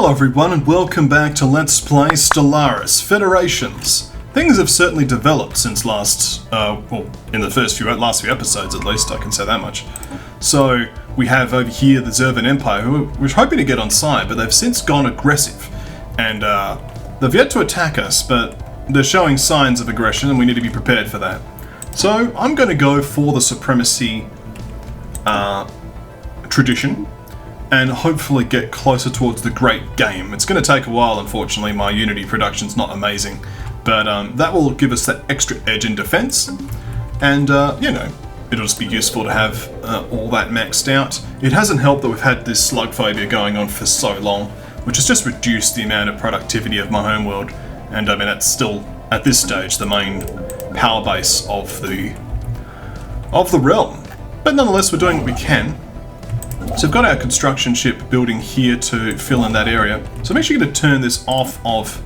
Hello everyone and welcome back to Let's Play Stellaris Federations. Things have certainly developed since last few episodes at least, I can say that much. So, we have over here the Zervan Empire, who we're hoping to get on side, but they've since gone aggressive. And they've yet to attack us, but they're showing signs of aggression and we need to be prepared for that. So, I'm going to go for the Supremacy tradition, and hopefully get closer towards the great game. It's going to take a while, unfortunately. My Unity production's not amazing, but that will give us that extra edge in defense, and you know, it'll just be useful to have all that maxed out. It hasn't helped that we've had this slug phobia going on for so long, which has just reduced the amount of productivity of my homeworld, and I mean that's still at this stage the main power base of the realm. But nonetheless, we're doing what we can. So we've got our construction ship building here to fill in that area. So I'm actually going to turn this off of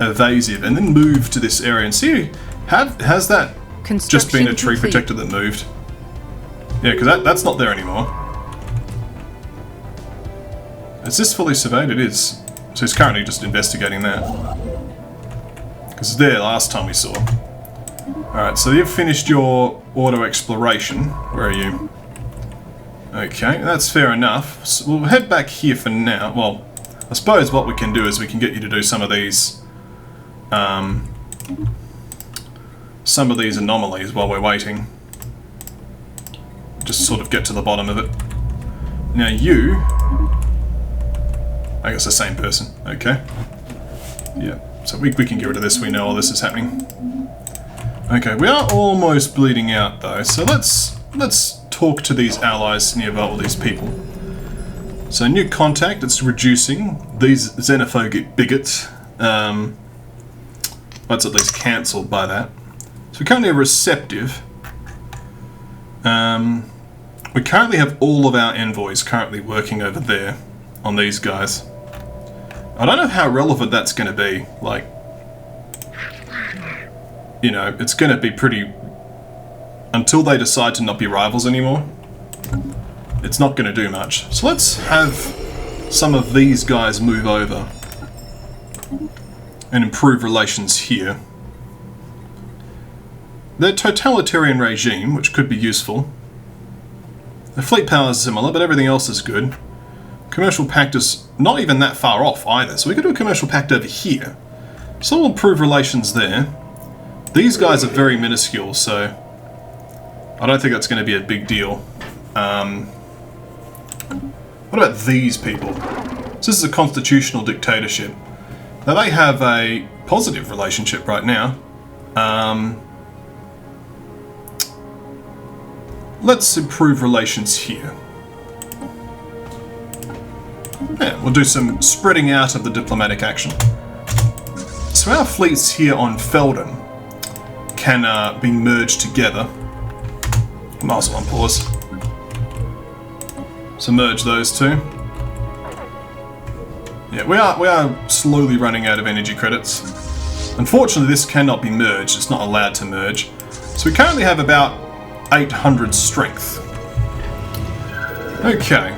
evasive and then move to this area and see, has that just been a tree protector that moved? Yeah, because that's not there anymore. Is this fully surveyed? It is. So he's currently just investigating that. Because it's there last time we saw. Alright, so you've finished your auto exploration. Where are you? Okay, that's fair enough. So we'll head back here for now. Well, I suppose what we can do is we can get you to do some of these anomalies while we're waiting. Just sort of get to the bottom of it. Now you, I guess the same person. Okay. Yeah. So we can get rid of this. We know all this is happening. Okay, we are almost bleeding out though. So let's talk to these allies nearby, all these people. So new contact, it's reducing these xenophobic bigots. That's at least cancelled by that. So we currently are receptive. We currently have all of our envoys currently working over there on these guys. I don't know how relevant that's going to be. Like, you know, it's going to be pretty... Until they decide to not be rivals anymore, it's not going to do much. So let's have some of these guys move over and improve relations here. Their totalitarian regime, which could be useful. The fleet power is similar, but everything else is good. Commercial pact is not even that far off either, so we could do a commercial pact over here. So we'll improve relations there. These guys are very minuscule, so I don't think that's going to be a big deal. What about these people? So this is a constitutional dictatorship. Now they have a positive relationship right now. Let's improve relations here. Yeah, we'll do some spreading out of the diplomatic action. So our fleets here on Felden can be merged together. Might as well unpause. So merge those two. Yeah, we are slowly running out of energy credits. Unfortunately, this cannot be merged. It's not allowed to merge. So we currently have about 800 strength. Okay.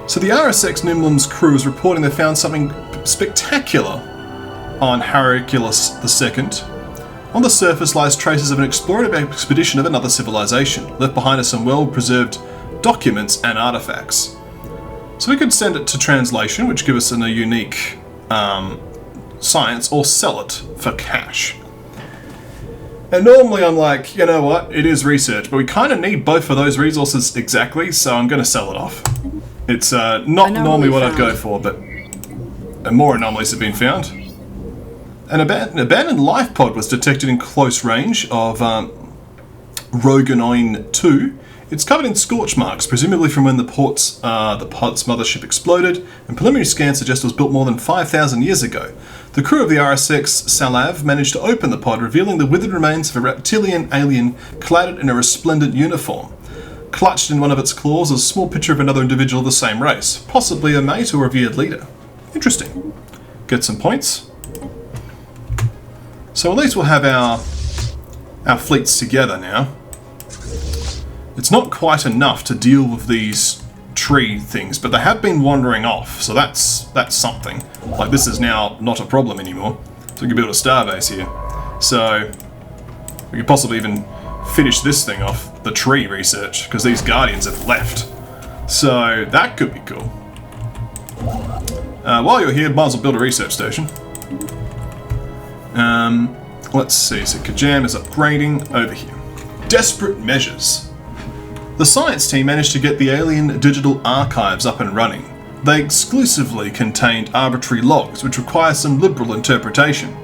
So the RSX Nimblum's crew is reporting they found something spectacular on Hercules II. On the surface lies traces of an explorative expedition of another civilization. Left behind are some well-preserved documents and artifacts. So we could send it to translation, which gives us a unique science, or sell it for cash. And normally I'm like, you know what, it is research, but we kind of need both of those resources exactly, so I'm going to sell it off. It's not normally what I'd go for, but more anomalies have been found. An abandoned life pod was detected in close range of Roganine 2. It's covered in scorch marks, presumably from when the pod's mothership exploded, and preliminary scans suggest it was built more than 5,000 years ago. The crew of the RSX Salav managed to open the pod, revealing the withered remains of a reptilian alien clad in a resplendent uniform. Clutched in one of its claws is a small picture of another individual of the same race, possibly a mate or revered leader. Interesting. Get some points. So at least we'll have our fleets together now. It's not quite enough to deal with these tree things, but they have been wandering off, so that's something. Like, this is now not a problem anymore. So we can build a starbase here. So we could possibly even finish this thing off, the tree research, because these guardians have left. So that could be cool. While you're here, might as well build a research station. Let's see, so Kajam is upgrading over here. Desperate measures. The science team managed to get the alien digital archives up and running. They exclusively contained arbitrary logs, which require some liberal interpretation.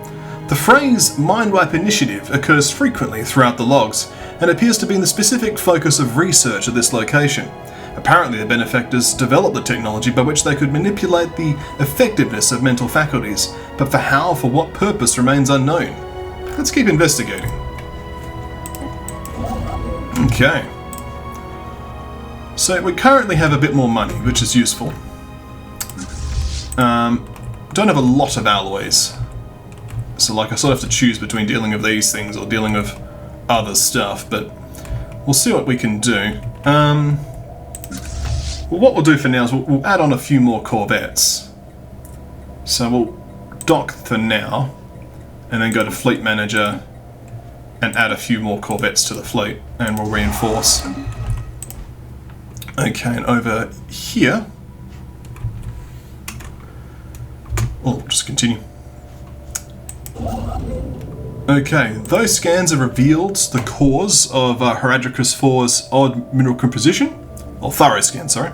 The phrase Mindwipe Initiative occurs frequently throughout the logs, and appears to be the specific focus of research at this location. Apparently the benefactors developed the technology by which they could manipulate the effectiveness of mental faculties, but for how, for what purpose remains unknown. Let's keep investigating. Okay. So we currently have a bit more money, which is useful. Don't have a lot of alloys. So like I sort of have to choose between dealing with these things or dealing with other stuff, but we'll see what we can do. Well, what we'll do for now is we'll add on a few more corvettes. So we'll dock for now, and then go to Fleet Manager and add a few more corvettes to the fleet, and we'll reinforce. Okay, and over here, oh, just continue. Okay, those scans have revealed the cause of Heradricus 4's odd mineral composition, or thorough scan, sorry.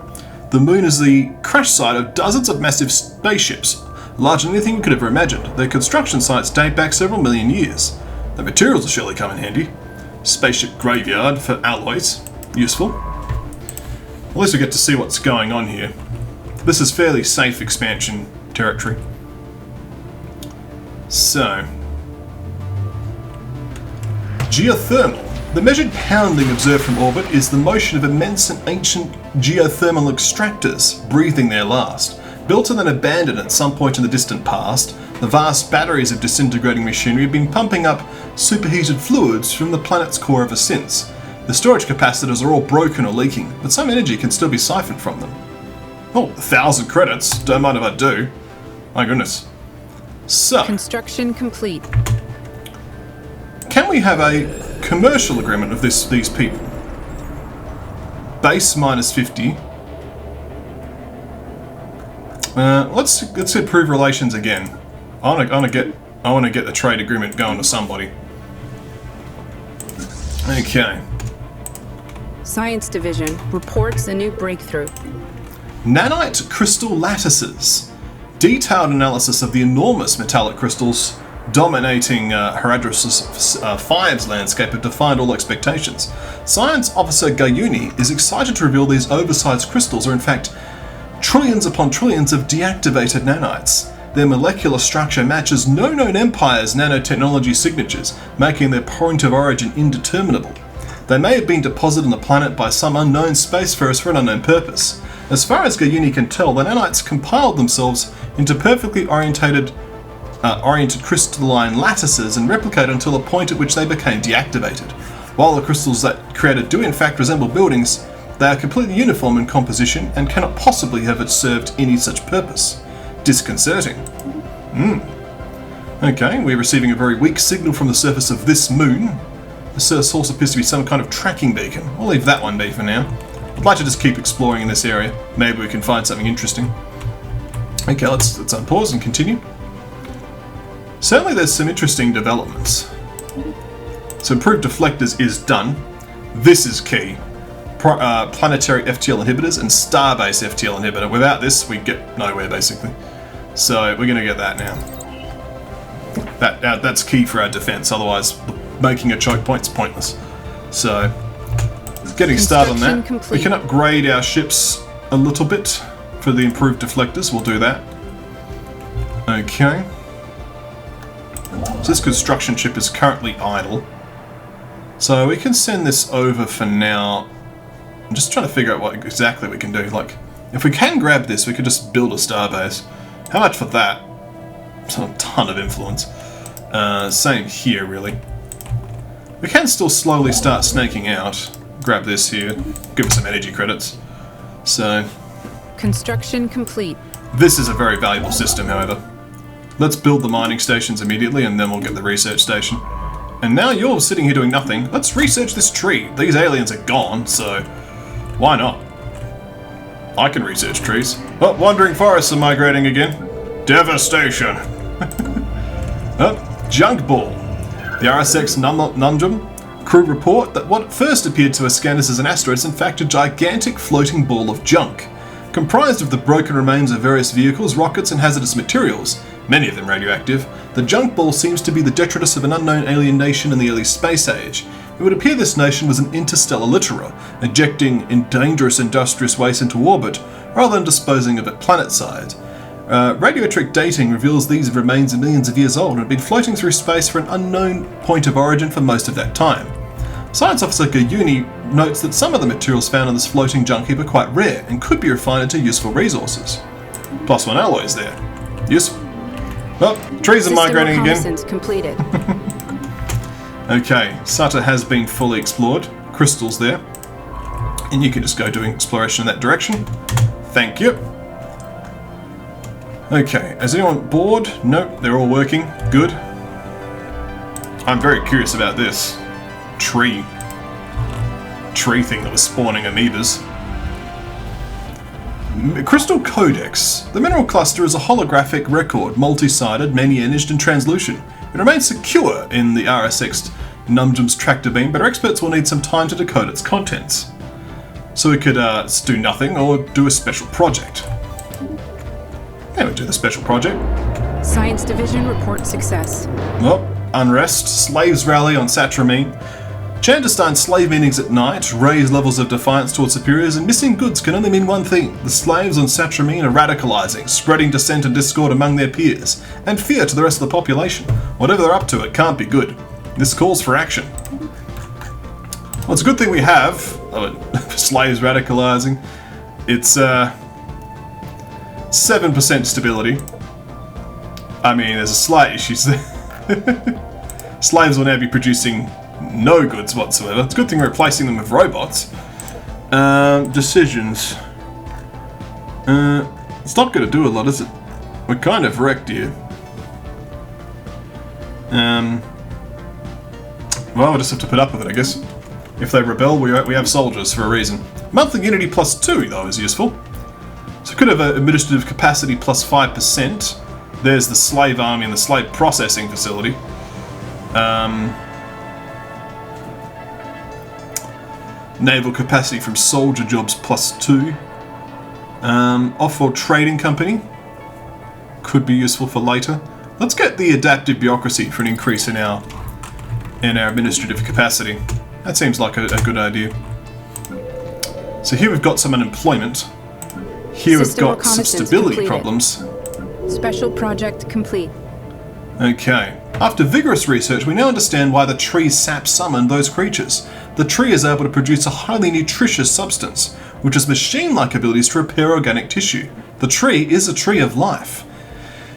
The moon is the crash site of dozens of massive spaceships, larger than anything we could ever imagined. Their construction sites date back several million years. The materials will surely come in handy. Spaceship graveyard for alloys, useful. At least we get to see what's going on here. This is fairly safe expansion territory. So, geothermal. The measured pounding observed from orbit is the motion of immense and ancient geothermal extractors breathing their last. Built and then abandoned at some point in the distant past, the vast batteries of disintegrating machinery have been pumping up superheated fluids from the planet's core ever since. The storage capacitors are all broken or leaking, but some energy can still be siphoned from them. Oh, 1,000 credits. Don't mind if I do. My goodness. So, construction complete. Can we have a commercial agreement with these people? Base minus 50. Let's improve relations again. I want to get the trade agreement going to somebody. Okay. Science Division reports a new breakthrough. Nanite crystal lattices. Detailed analysis of the enormous metallic crystals dominating Heradricus 5's landscape have defied all expectations. Science Officer Gayuni is excited to reveal these oversized crystals are in fact trillions upon trillions of deactivated nanites. Their molecular structure matches no known empire's nanotechnology signatures, making their point of origin indeterminable. They may have been deposited on the planet by some unknown spacefarers for an unknown purpose. As far as Gayuni can tell, the nanites compiled themselves into perfectly oriented crystalline lattices and replicated until a point at which they became deactivated. While the crystals that created do in fact resemble buildings, they are completely uniform in composition and cannot possibly have served any such purpose. Disconcerting. Okay, we're receiving a very weak signal from the surface of this moon. The source appears to be some kind of tracking beacon. We'll leave that one be for now. I'd like to just keep exploring in this area. Maybe we can find something interesting. Okay, let's unpause and continue. Certainly there's some interesting developments. So improved deflectors is done. This is key. Planetary FTL inhibitors and Starbase FTL inhibitor. Without this, we get nowhere basically. So we're going to get that now. That's key for our defense. Otherwise, making a choke point's pointless. So getting started on that. Complete. We can upgrade our ships a little bit for the improved deflectors. We'll do that. Okay. So this construction ship is currently idle. So we can send this over for now. I'm just trying to figure out what exactly we can do. Like, if we can grab this, we could just build a starbase. How much for that? It's a ton of influence. Same here, really. We can still slowly start snaking out. Grab this here. Give us some energy credits. So, Construction complete. this is a very valuable system, however. Let's build the mining stations immediately, and then we'll get the research station. And now you're sitting here doing nothing. Let's research this tree. These aliens are gone, so why not? I can research trees. Oh, wandering forests are migrating again. Devastation. Oh, junk ball. The RSX Numdrum crew report that what first appeared to us scanners as an asteroid is in fact a gigantic floating ball of junk. Comprised of the broken remains of various vehicles, rockets and hazardous materials, many of them radioactive, the junk ball seems to be the detritus of an unknown alien nation in the early space age. It would appear this nation was an interstellar litterer, ejecting in dangerous industrious waste into orbit, rather than disposing of it planet-side. Radiometric dating reveals these remains are millions of years old and have been floating through space for an unknown point of origin for most of that time. Science Officer Gayuni notes that some of the materials found on this floating junk heap are quite rare and could be refined into useful resources. +1 alloys there. Useful. Well, trees are migrating again. Completed. Okay, Sutter has been fully explored. Crystals there. And you can just go doing exploration in that direction. Thank you. Okay, is anyone bored? Nope, they're all working. Good. I'm very curious about this. Tree thing that was spawning amoebas. Crystal Codex. The mineral cluster is a holographic record, multi-sided, many-edged and translucent. It remains secure in the RSX Numdrum's tractor beam, but our experts will need some time to decode its contents. So we could do nothing or do a special project. Yeah, we'll do the special project. Science Division report success. Well, unrest, slaves rally on Satramine. Clandestine slave meetings at night raise levels of defiance towards superiors, and missing goods can only mean one thing. The slaves on Satramine are radicalizing, spreading dissent and discord among their peers, and fear to the rest of the population. Whatever they're up to, it can't be good. This calls for action. Well, it's a good thing we have slaves radicalizing. It's 7% stability. I mean, there's a slight issue there. Slaves will now be producing no goods whatsoever. It's a good thing we're replacing them with robots. Decisions. It's not going to do a lot, is it? We're kind of wrecked here. Well, we'll just have to put up with it, I guess. If they rebel, we have soldiers for a reason. Monthly Unity +2, though, is useful. So we could have administrative capacity +5%. There's the slave army and the slave processing facility. Naval capacity from soldier jobs +2. Offshore trading company could be useful for later. Let's get the adaptive bureaucracy for an increase in our administrative capacity. That seems like a good idea. So here we've got some unemployment. Here we've got some stability problems. Special project complete. Okay. After vigorous research, we now understand why the tree sap summoned those creatures. The tree is able to produce a highly nutritious substance, which has machine-like abilities to repair organic tissue. The tree is a tree of life.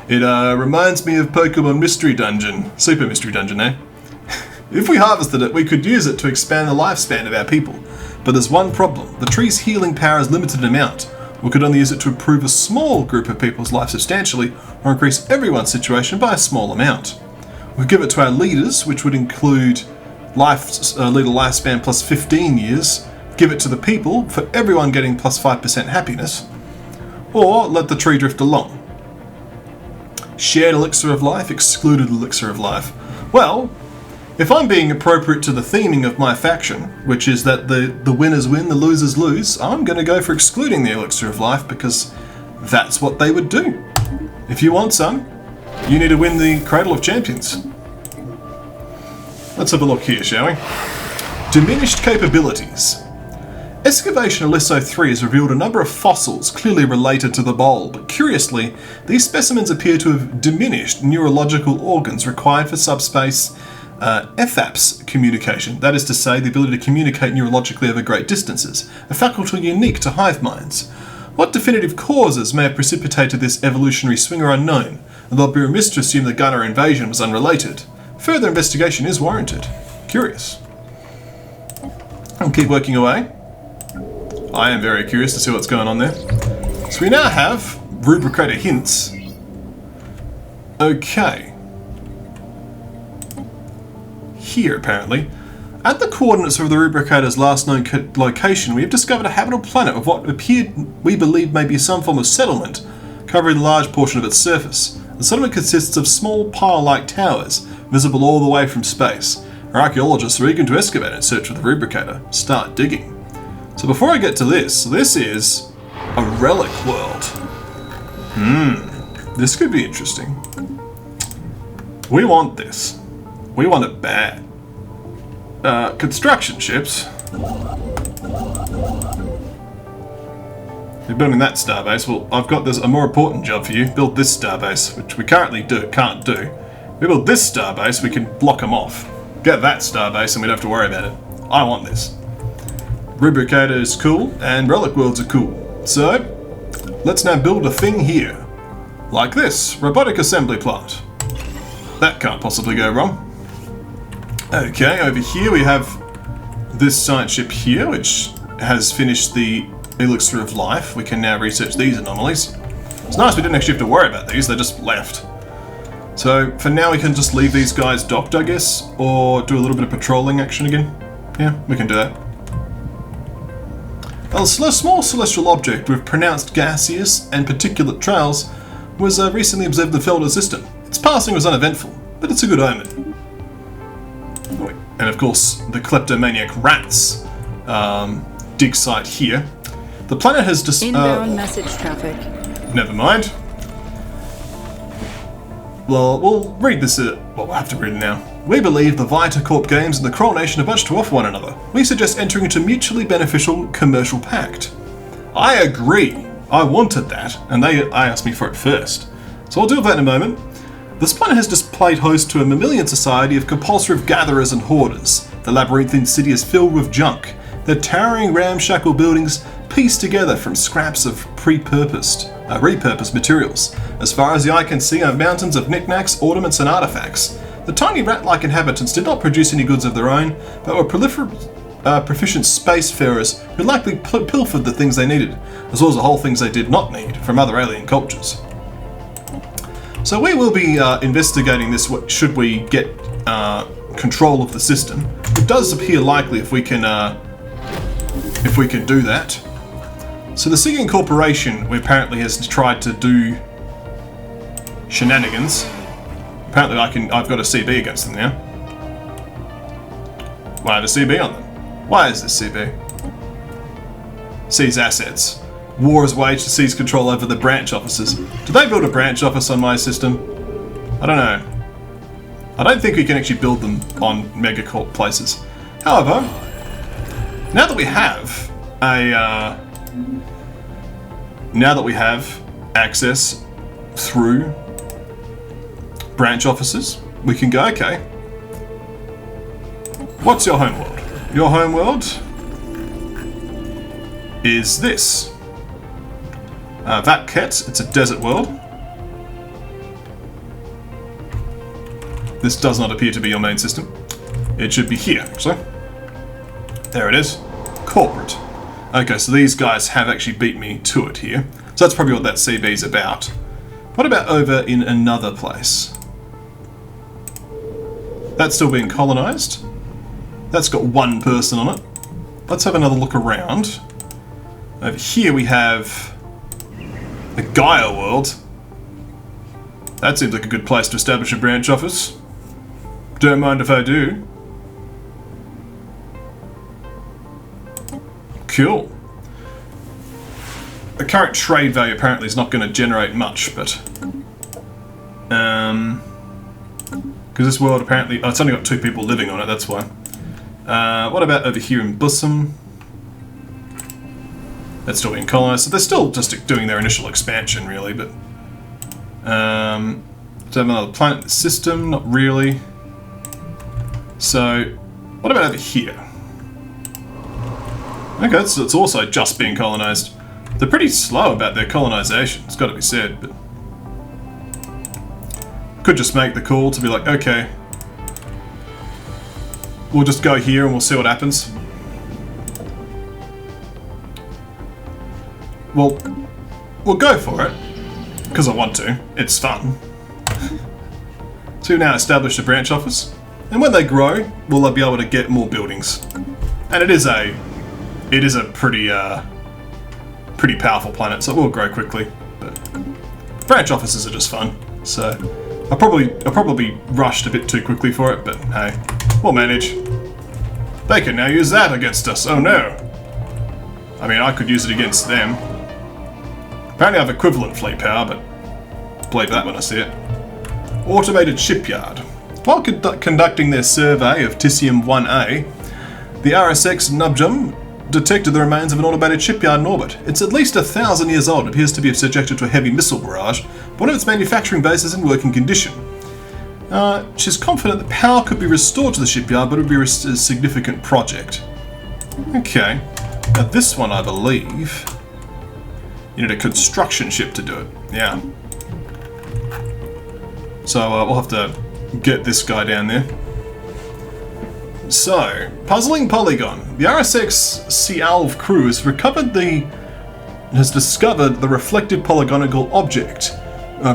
It reminds me of Pokemon Mystery Dungeon. Super Mystery Dungeon, eh? If we harvested it, we could use it to expand the lifespan of our people. But there's one problem. The tree's healing power is limited in amount. We could only use it to improve a small group of people's life substantially, or increase everyone's situation by a small amount. We give it to our leaders, which would include leader lifespan plus 15 years, give it to the people for everyone getting plus 5% happiness, or let the tree drift along. Shared elixir of life, excluded elixir of life. Well, if I'm being appropriate to the theming of my faction, which is that the winners win, the losers lose, I'm going to go for excluding the elixir of life because that's what they would do. If you want some, you need to win the Cradle of Champions. Let's have a look here, shall we? Diminished capabilities. Excavation Aliso 3 has revealed a number of fossils clearly related to the bowl, but curiously, these specimens appear to have diminished neurological organs required for subspace FAPS communication, that is to say, the ability to communicate neurologically over great distances, a faculty unique to hive minds. What definitive causes may have precipitated this evolutionary swing are unknown, and they'll be remiss to assume the Gunner invasion was unrelated. Further investigation is warranted. Curious. I'll keep working away. I am very curious to see what's going on there. So we now have Rubricator hints. Okay. Here, apparently. At the coordinates of the Rubricator's last known location, we have discovered a habitable planet of what we believe may be some form of settlement, covering a large portion of its surface. The settlement consists of small pile-like towers, visible all the way from space. Our archaeologists are eager to excavate in search of the Rubricator. Start digging. So before I get to this is a relic world. This could be interesting. We want this. We want it bad. Construction ships. You're building that starbase. Well, I've got a more important job for you. Build this starbase, which we currently can't do. We build this starbase, we can block them off. Get that starbase and we don't have to worry about it. I want this. Rubricator is cool, and relic worlds are cool. So, let's now build a thing here. Like this. Robotic assembly plant. That can't possibly go wrong. Okay, over here we have this science ship here, which has finished the elixir of life. We can now research these anomalies. It's nice we didn't actually have to worry about these, they just left. So for now we can just leave these guys docked, I guess, or do a little bit of patrolling action again. Yeah, we can do that. A small celestial object with pronounced gaseous and particulate trails was recently observed in the Felder system. Its passing was uneventful, but it's a good omen. And of course, the kleptomaniac rats dig site here. The planet has just inbound message traffic. Never mind. Well, we'll read this. Well, we'll have to read it now. We believe the KonfluxGames and the Kroll Nation are much to offer one another. We suggest entering into a mutually beneficial commercial pact. I agree. I wanted that, and I asked me for it first. So I'll deal with that in a moment. This planet has just played host to a mammalian society of compulsive gatherers and hoarders. The labyrinthine city is filled with junk. Their towering ramshackle buildings pieced together from scraps of repurposed materials. As far as the eye can see are mountains of knickknacks, ornaments and artifacts. The tiny rat-like inhabitants did not produce any goods of their own, but were proficient spacefarers who likely pilfered the things they needed, as well as the whole things they did not need from other alien cultures. So we will be investigating this should we get control of the system. It does appear likely if we can do that. So the Sigian Corporation apparently has tried to do shenanigans. Apparently I've got a CB against them now. Well, I have a CB on them. Why is this CB? Seize assets. War is waged to seize control over the branch offices. Did they build a branch office on my system? I don't know. I don't think we can actually build them on megacorp places. However, now that we have access through branch offices, we can go, okay. What's your homeworld? Your homeworld is this. Vatket, it's a desert world. This does not appear to be your main system. It should be here, actually. There it is. Corporate. Okay, so these guys have actually beat me to it here. So that's probably what that CB's about. What about over in another place? That's still being colonized. That's got one person on it. Let's have another look around. Over here we have the Gaia world. That seems like a good place to establish a branch office. Don't mind if I do. Cool. The current trade value apparently is not going to generate much, but because this world apparently, it's only got 2 people living on it, that's why. What about over here in Bussum? That's still being colonized, so they're still just doing their initial expansion, really, but do I have another planet in the system? Not really. So, what about over here? Okay, so it's also just being colonized. They're pretty slow about their colonization, it's got to be said, but could just make the call to be like, okay, we'll just go here and we'll see what happens. Well, we'll go for it. Because I want to. It's fun. So we've now established a branch office. And when they grow, we'll be able to get more buildings. And it is a pretty powerful planet, so it will grow quickly. But branch offices are just fun. So I probably rushed a bit too quickly for it, but hey, we'll manage. They can now use that against us. Oh no. I mean, I could use it against them. Apparently I have equivalent fleet power, but believe that when I see it. Automated shipyard. While conducting their survey of Tissium 1A, the RSX Nubjum detected the remains of an automated shipyard in orbit. It's at least 1,000 years old. It appears to be subjected to a heavy missile barrage, but one of its manufacturing bases is in working condition. She's confident that power could be restored to the shipyard, but it would be a significant project. Okay. Now this one, I believe, you need a construction ship to do it. Yeah. So we'll have to get this guy down there. So, puzzling polygon. The RSX Cialv crew has discovered the reflective polygonal object.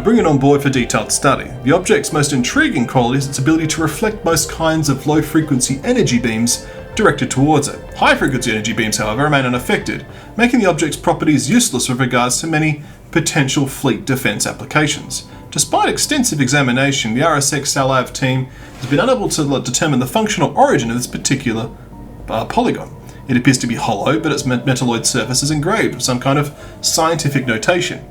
Bring it on board for detailed study. The object's most intriguing quality is its ability to reflect most kinds of low-frequency energy beams directed towards it. High-frequency energy beams, however, remain unaffected, making the object's properties useless with regards to many potential fleet defense applications. Despite extensive examination, the RSX Cialv team has been unable to determine the functional origin of this particular polygon. It appears to be hollow, but its metalloid surface is engraved with some kind of scientific notation.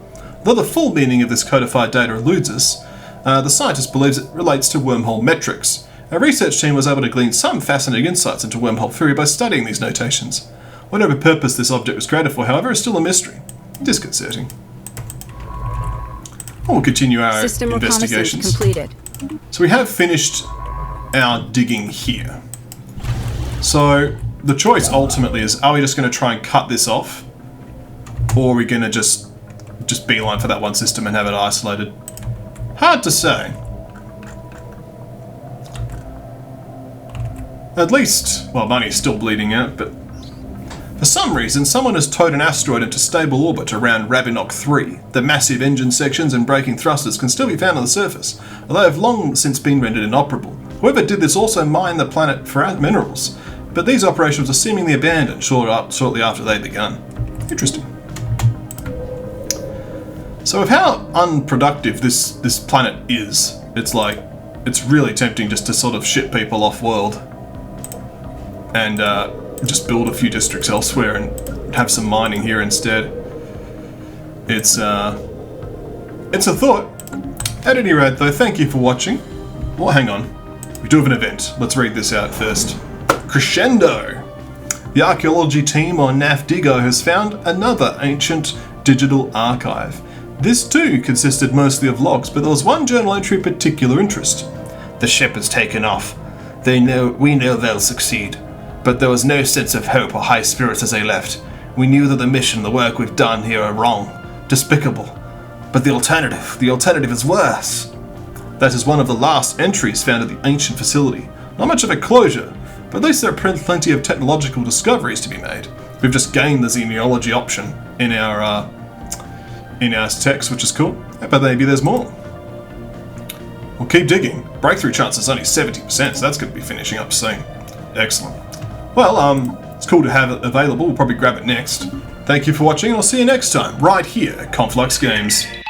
Though the full meaning of this codified data eludes us, the scientist believes it relates to wormhole metrics. Our research team was able to glean some fascinating insights into wormhole theory by studying these notations. Whatever purpose this object was created for, however, is still a mystery. Disconcerting. We'll continue our System investigations. Completed. So we have finished our digging here. So the choice ultimately is, are we just going to try and cut this off? Or are we going to just beeline for that one system and have it isolated? Hard to say. At least, well, money's still bleeding out, but for some reason, someone has towed an asteroid into stable orbit around Rabinok 3. The massive engine sections and braking thrusters can still be found on the surface, although have long since been rendered inoperable. Whoever did this also mined the planet for minerals, but these operations are seemingly abandoned shortly after they begun. Interesting. So with how unproductive this planet is, it's really tempting just to sort of ship people off-world and just build a few districts elsewhere and have some mining here instead. It's a thought. At any rate, though, thank you for watching. Well, hang on. We do have an event. Let's read this out first. Crescendo! The archaeology team on Nafdigo has found another ancient digital archive. This too consisted mostly of logs, but there was one journal entry of particular interest. The ship has taken off. We know they'll succeed. But there was no sense of hope or high spirits as they left. We knew that the mission, the work we've done here are wrong, despicable. But the alternative is worse. That is one of the last entries found at the ancient facility. Not much of a closure, but at least there are plenty of technological discoveries to be made. We've just gained the xenology option in our text, which is cool. But maybe there's more. We'll keep digging. Breakthrough chance is only 70%, so that's going to be finishing up soon. Excellent. Well, it's cool to have it available. We'll probably grab it next. Thank you for watching, and I'll see you next time, right here at KonfluxGames.